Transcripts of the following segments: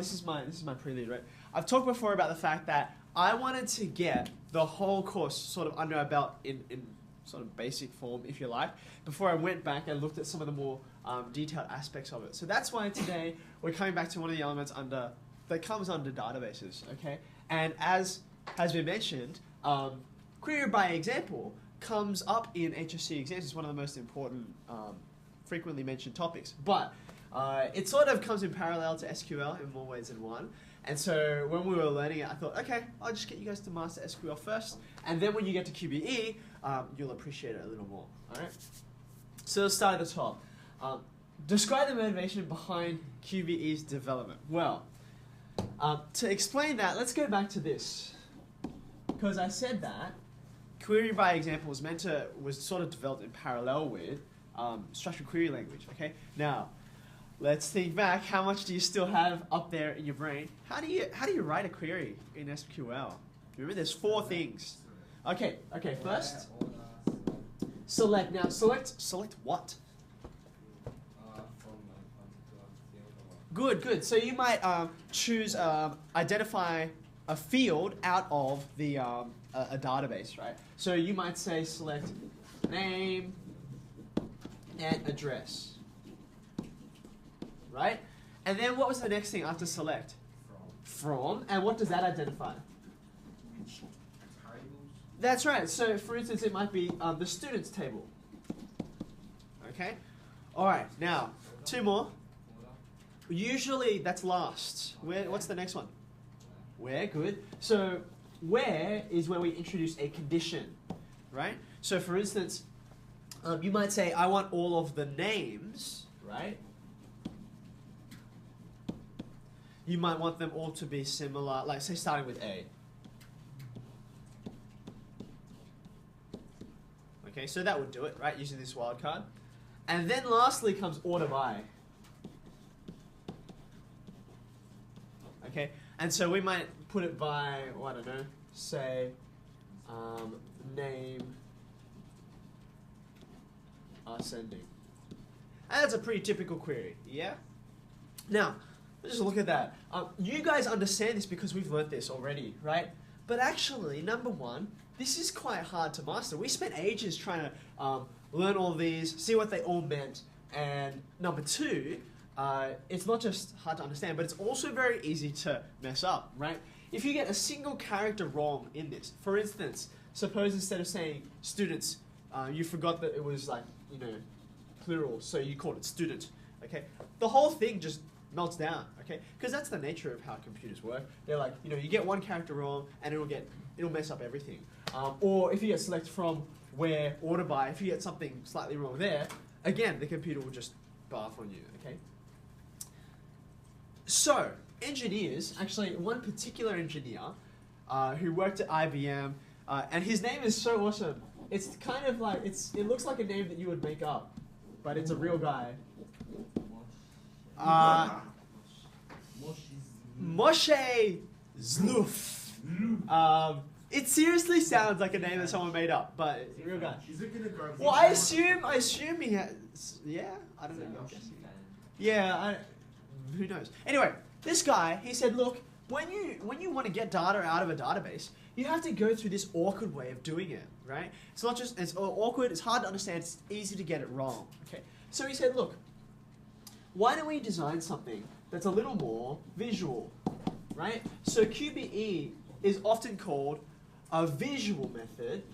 This is my prelude, right? I've talked before about the fact that I wanted to get the whole course sort of under our belt in sort of basic form, if you like, before I went back and looked at some of the more detailed aspects of it. So that's why today we're coming back to one of the elements that comes under databases, okay? And as has been mentioned, query by example comes up in HSC exams. It's one of the most important, frequently mentioned topics. But it sort of comes in parallel to SQL in more ways than one. And so when we were learning it, I thought, okay, I'll just get you guys to master SQL first. And then when you get to QBE, you'll appreciate it a little more. All right? So let's start at the top. Describe the motivation behind QBE's development. Well, to explain that, let's go back to this. Because I said that query by example was sort of developed in parallel with structured query language. Okay? Now, let's think back. How much do you still have up there in your brain? How do you write a query in SQL? Remember, there's 4 things. Okay. First, select. Now, select what? Good. So you might choose identify a field out of the a database, right? So you might say select name and address. Right? And then what was the next thing after select? From. And what does that identify? That's right. So for instance, it might be the students table. Okay? Alright, now, 2 more. Usually that's last. What's the next one? Where, good. So where is where we introduce a condition, right? So for instance, you might say, I want all of the names, right? You might want them all to be similar, like say starting with A. Okay, so that would do it, right, using this wildcard. And then lastly comes order by. Okay, and so we might put it by, oh, I don't know, say name ascending. And that's a pretty typical query, yeah? Now, let's just look at that. You guys understand this because we've learnt this already, right? But actually, number 1, this is quite hard to master. We spent ages trying to learn all these, see what they all meant, and number 2, it's not just hard to understand, but it's also very easy to mess up, right? If you get a single character wrong in this, for instance, suppose instead of saying students, you forgot that it was like, plural, so you called it student, okay? The whole thing just melts down, okay? Because that's the nature of how computers work. They're like, you get one character wrong and it'll mess up everything. Or if you get select from, where, order by, if you get something slightly wrong there, again, the computer will just barf on you, okay? So, engineers, actually one particular engineer who worked at IBM, and his name is so awesome. It's kind of like, it looks like a name that you would make up, but it's a real guy. Moshe Zloof. It seriously sounds like a name that someone made up, but it's a real guy. Well, I assume he has, yeah, I don't know. Yeah, who knows? Anyway, this guy, he said, look, when you want to get data out of a database, you have to go through this awkward way of doing it, right? It's not just, it's awkward, it's hard to understand, it's easy to get it wrong, okay? So he said, look, why don't we design something that's a little more visual, right? So QBE is often called a visual method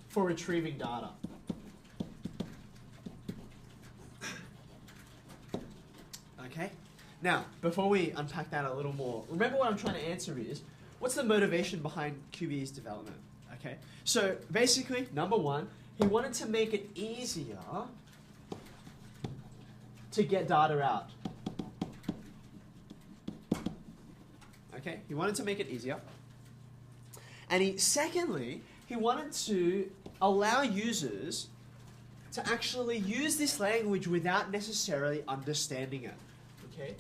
for retrieving data. Okay? Now, before we unpack that a little more, remember what I'm trying to answer is, what's the motivation behind QBE's development? Okay? So basically, number 1, he wanted to make it easier to get data out. Okay, he wanted to make it easier. And secondly, he wanted to allow users to actually use this language without necessarily understanding it. Okay?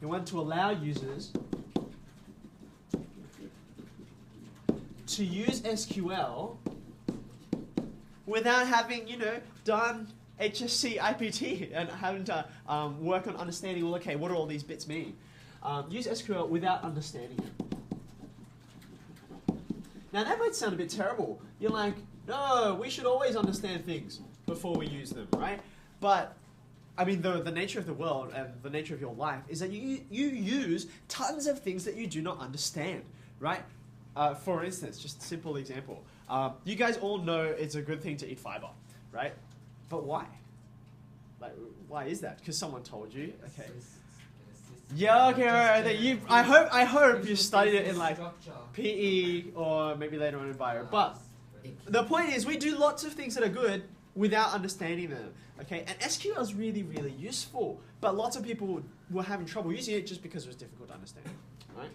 He wanted to allow users to use SQL without having, done HSC IPT and having to work on understanding, well, okay, what do all these bits mean? Use SQL without understanding it. Now that might sound a bit terrible. You're like, no, we should always understand things before we use them, right? But I mean, the nature of the world and the nature of your life is that you use tons of things that you do not understand, right? For instance, just a simple example. You guys all know it's a good thing to eat fiber, right? But why? Like, why is that? Because someone told you. Okay. Yeah. Okay. All right. I hope you studied it in like PE or maybe later on in bio. But the point is, we do lots of things that are good without understanding them. Okay. And SQL is really, really useful. But lots of people were having trouble using it just because it was difficult to understand. Right.